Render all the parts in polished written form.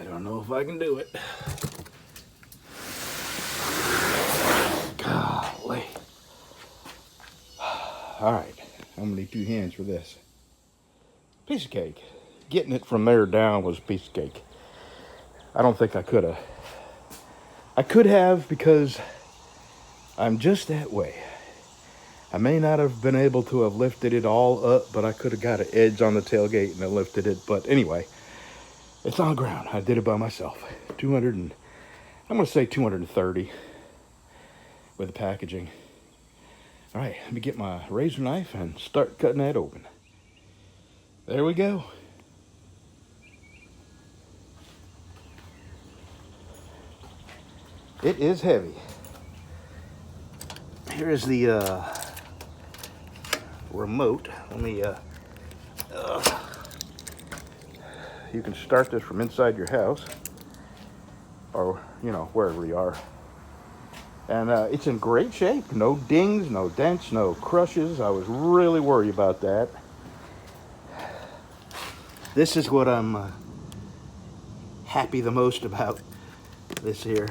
I don't know if I can do it. Golly. All right, I'm gonna need 2 hands for this. Piece of cake. Getting it from there down was a piece of cake. I don't think I could have. I could have, because I'm just that way. I may not have been able to have lifted it all up, but I could have got an edge on the tailgate and I lifted it. But anyway, it's on the ground. I did it by myself. 200 and, I'm going to say 230 with the packaging. All right, let me get my razor knife and start cutting that open. There we go. It is heavy. Here is the remote. Let me, you can start this from inside your house, or, you know, wherever you are. And it's in great shape. No dings, no dents, no crushes. I was really worried about that. This is what I'm happy the most about this here.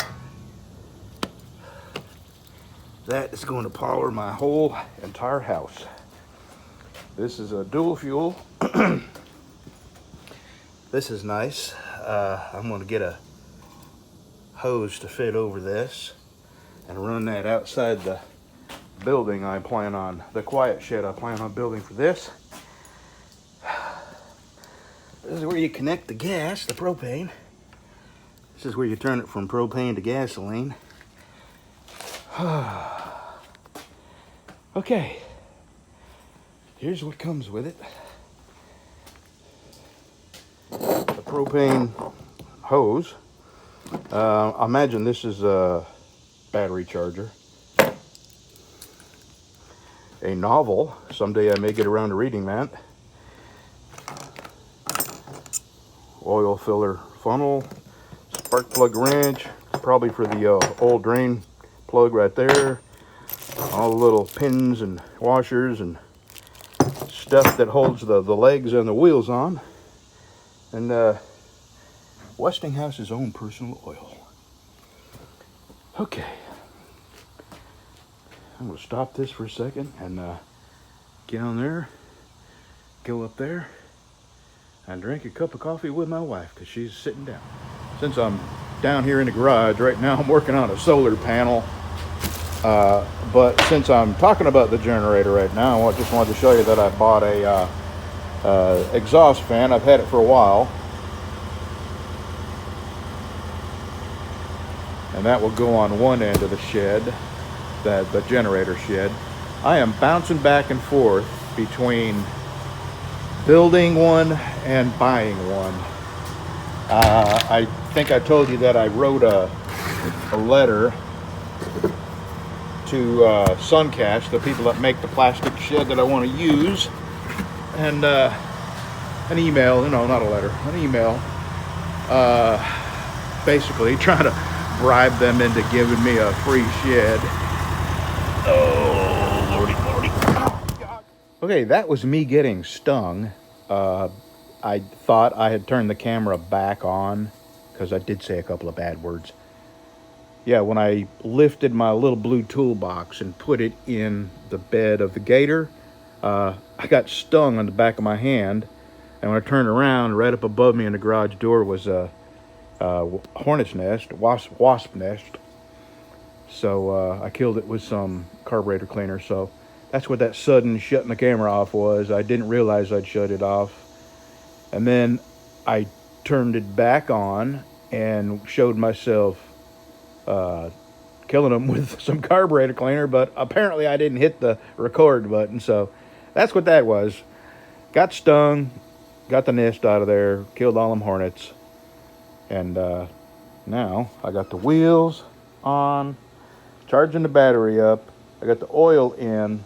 That is going to power my whole entire house. This is a dual fuel. This is nice. I'm going to get a hose to fit over this and run that outside the building I plan on, the quiet shed I plan on building for this. This is where you connect the gas, the propane. This is where you turn it from propane to gasoline. Okay, here's what comes with it. The propane hose. I imagine this is a battery charger. A novel. Someday I may get around to reading that. Oil filler funnel. Spark plug wrench. Probably for the old drain plug right there. All the little pins and washers and stuff that holds the legs and the wheels on. And Westinghouse's own personal oil. Okay. I'm going to stop this for a second and get on there, go up there, and drink a cup of coffee with my wife because she's sitting down. Since I'm down here in the garage right now, I'm working on a solar panel. But since I'm talking about the generator right now, I just wanted to show you that I bought a exhaust fan. I've had it for a while. And that will go on one end of the shed, the generator shed. I am bouncing back and forth between building one and buying one. I think I told you that I wrote a letter to Suncast, the people that make the plastic shed that I want to use, and an email, not a letter, an email, basically trying to bribe them into giving me a free shed. Oh, lordy. Oh, God. Okay, that was me getting stung. I thought I had turned the camera back on because I did say a couple of bad words. Yeah, when I lifted my little blue toolbox and put it in the bed of the gator, I got stung on the back of my hand. And when I turned around, right up above me in the garage door was a hornet's nest, wasp nest. So I killed it with some carburetor cleaner. So that's what that sudden shutting the camera off was. I didn't realize I'd shut it off. And then I turned it back on and showed myself killing them with some carburetor cleaner, but apparently I didn't hit the record button, so that's what that was. Got stung, got the nest out of there, killed all them hornets, and now I got the wheels on, charging the battery up, I got the oil in,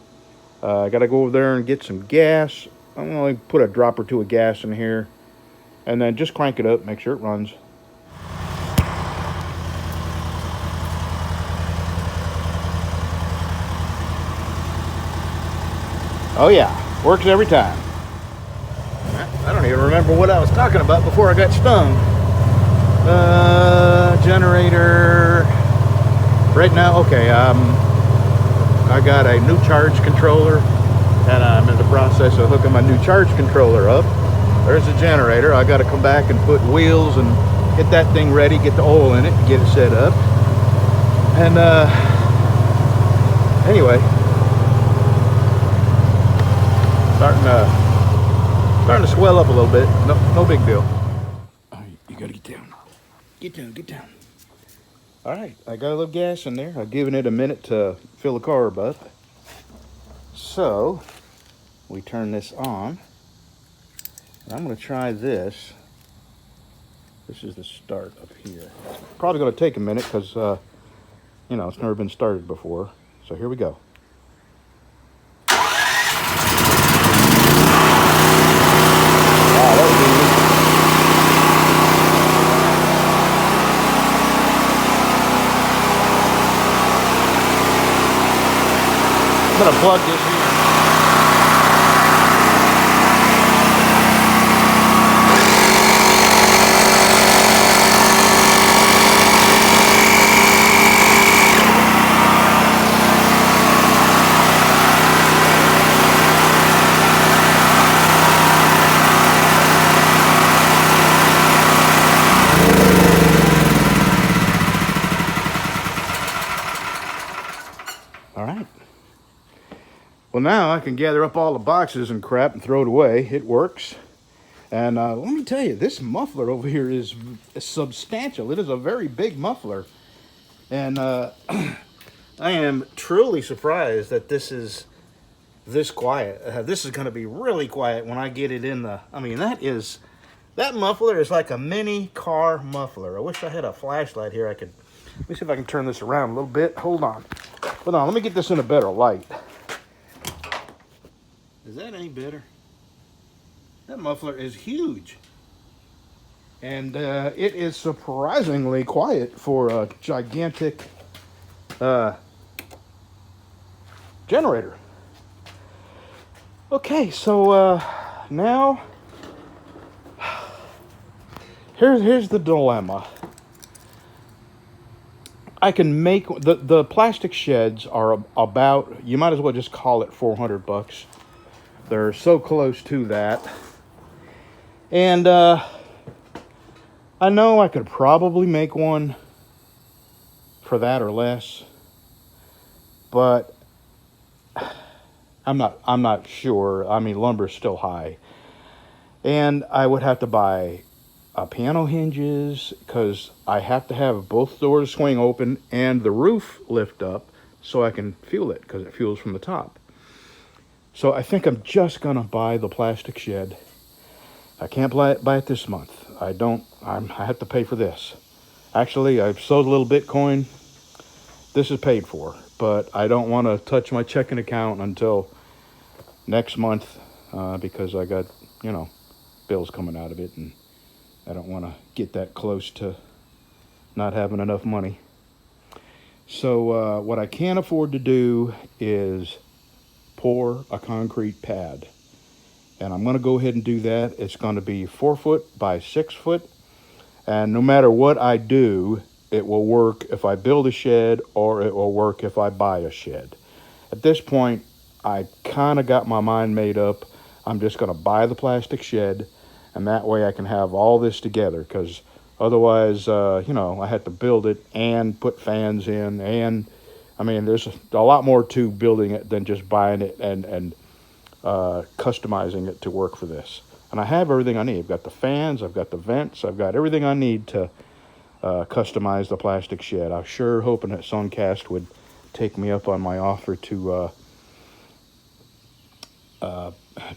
I gotta go over there and get some gas. I'm gonna put a drop or two of gas in here, and then just crank it up, make sure it runs. Oh yeah, works every time. I don't even remember what I was talking about before I got stung. Generator. Right now, okay, I got a new charge controller, and I'm in the process of hooking my new charge controller up. There's the generator. I got to come back and put wheels and get that thing ready, get the oil in it, and get it set up. And anyway, starting to swell up a little bit. No big deal. All right, you got to get down. Get down. All right, I got a little gas in there. I've given it a minute to fill the carb up. So we turn this on. I'm going to try this. This is the start up here. Probably going to take a minute because, you know, it's never been started before. So here we go. Wow, that was easy. I'm going to plug this here. All right. Well, now I can gather up all the boxes and crap and throw it away. It works. And let me tell you, this muffler over here is substantial. It is a very big muffler. And I am truly surprised that this is this quiet. This is going to be really quiet when I get it in the... I mean, that muffler is like a mini car muffler. I wish I had a flashlight here. Let me see if I can turn this around a little bit. Hold on, let me get this in a better light. Is that any better? That muffler is huge. And it is surprisingly quiet for a gigantic generator. Okay, so now here's the dilemma. I can make the plastic sheds are about, you might as well just call it $400. They're so close to that. And I know I could probably make one for that or less, but I'm not sure. I mean, lumber's still high. And I would have to buy piano hinges because I have to have both doors swing open and the roof lift up so I can fuel it because it fuels from the top. So I think I'm just gonna buy the plastic shed. I can't buy it this month. I have to pay for this. Actually, I've sold a little Bitcoin. This is paid for, but I don't want to touch my checking account until next month because I got, you know, bills coming out of it, and I don't want to get that close to not having enough money. So what I can't afford to do is pour a concrete pad. And I'm going to go ahead and do that. It's going to be 4 foot by 6 foot. And no matter what I do, it will work if I build a shed or it will work if I buy a shed. At this point, I kind of got my mind made up. I'm just going to buy the plastic shed, and that way I can have all this together, because otherwise, you know, I had to build it and put fans in, and I mean, there's a lot more to building it than just buying it and customizing it to work for this. And I have everything I need. I've got the fans, I've got the vents, I've got everything I need to customize the plastic shed. I was sure hoping that Suncast would take me up on my offer to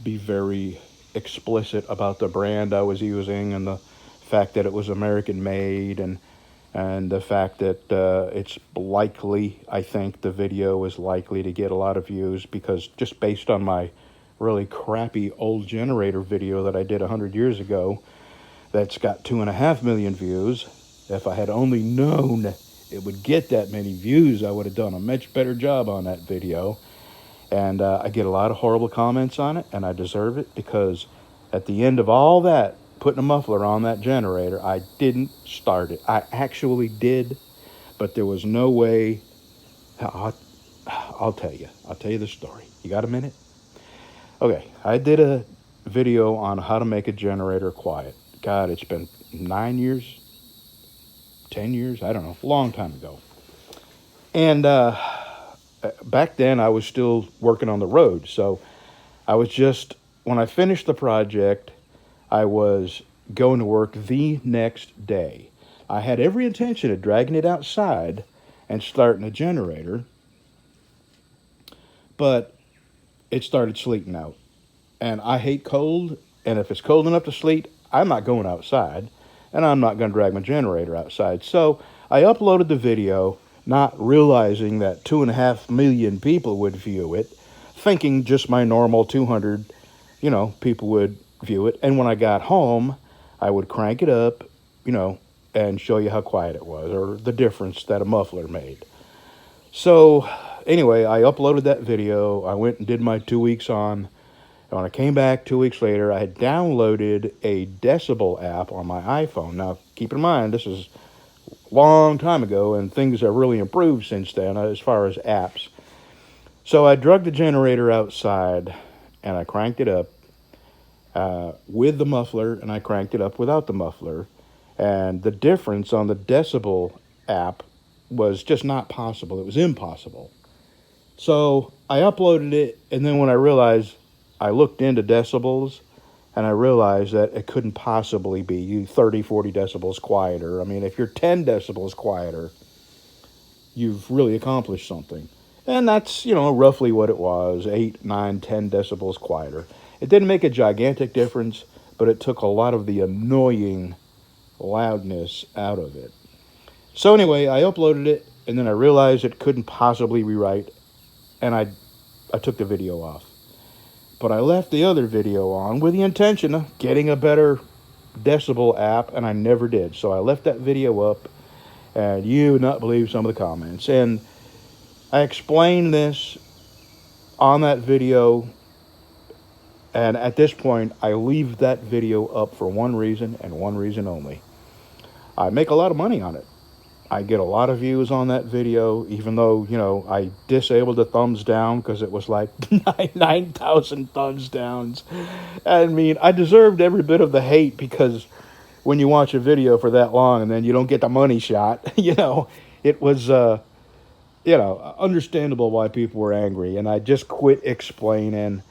be very explicit about the brand I was using and the fact that it was American made, and the fact that it's likely, I think the video is likely to get a lot of views, because just based on my really crappy old generator video that I did 100 years ago, that's got 2.5 million views. If I had only known it would get that many views, I would have done a much better job on that video. And I get a lot of horrible comments on it, and I deserve it, because at the end of all that, putting a muffler on that generator. I didn't start it. I actually did, but there was no way. I'll tell you. I'll tell you the story. You got a minute? Okay, I did a video on how to make a generator quiet. God, it's been 9 years, 10 years, I don't know, a long time ago. And back then I was still working on the road. So I was just, when I finished the project, I was going to work the next day. I had every intention of dragging it outside and starting a generator, but it started sleeting out. And I hate cold, and if it's cold enough to sleet, I'm not going outside, and I'm not going to drag my generator outside. So I uploaded the video, not realizing that 2.5 million people would view it, thinking just my normal 200, people would view it. And when I got home, I would crank it up, and show you how quiet it was, or the difference that a muffler made. So anyway, I uploaded that video. I went and did my 2 weeks on. And when I came back 2 weeks later, I had downloaded a decibel app on my iPhone. Now, keep in mind, this is a long time ago, and things have really improved since then as far as apps. So I drug the generator outside, and I cranked it up with the muffler, and I cranked it up without the muffler. And the difference on the decibel app was just not possible. It was impossible. So I uploaded it, and then when I looked into decibels, and I realized that it couldn't possibly be 30, 40 decibels quieter. I mean, if you're 10 decibels quieter, you've really accomplished something. And that's, roughly what it was, 8, 9, 10 decibels quieter. It didn't make a gigantic difference, but it took a lot of the annoying loudness out of it. So anyway, I uploaded it, and then I realized it couldn't possibly be right, and I took the video off. But I left the other video on with the intention of getting a better decibel app, and I never did. So I left that video up, and you would not believe some of the comments. And I explained this on that video, and at this point, I leave that video up for one reason and one reason only. I make a lot of money on it. I get a lot of views on that video, even though, I disabled the thumbs down because it was like 9,000 thumbs downs. I mean, I deserved every bit of the hate because when you watch a video for that long and then you don't get the money shot, it was, understandable why people were angry. And I just quit explaining.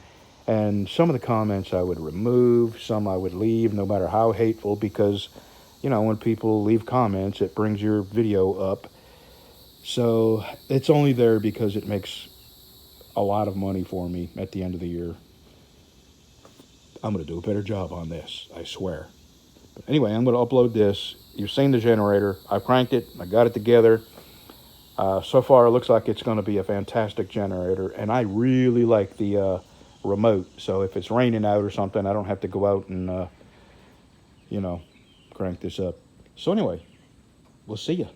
And some of the comments I would remove, some I would leave, no matter how hateful, because when people leave comments, it brings your video up. So it's only there because it makes a lot of money for me at the end of the year. I'm going to do a better job on this, I swear. But anyway, I'm going to upload this. You've seen the generator. I cranked it. I got it together. So far, it looks like it's going to be a fantastic generator. And I really like the remote. So if it's raining out or something, I don't have to go out and, crank this up. So anyway, we'll see ya.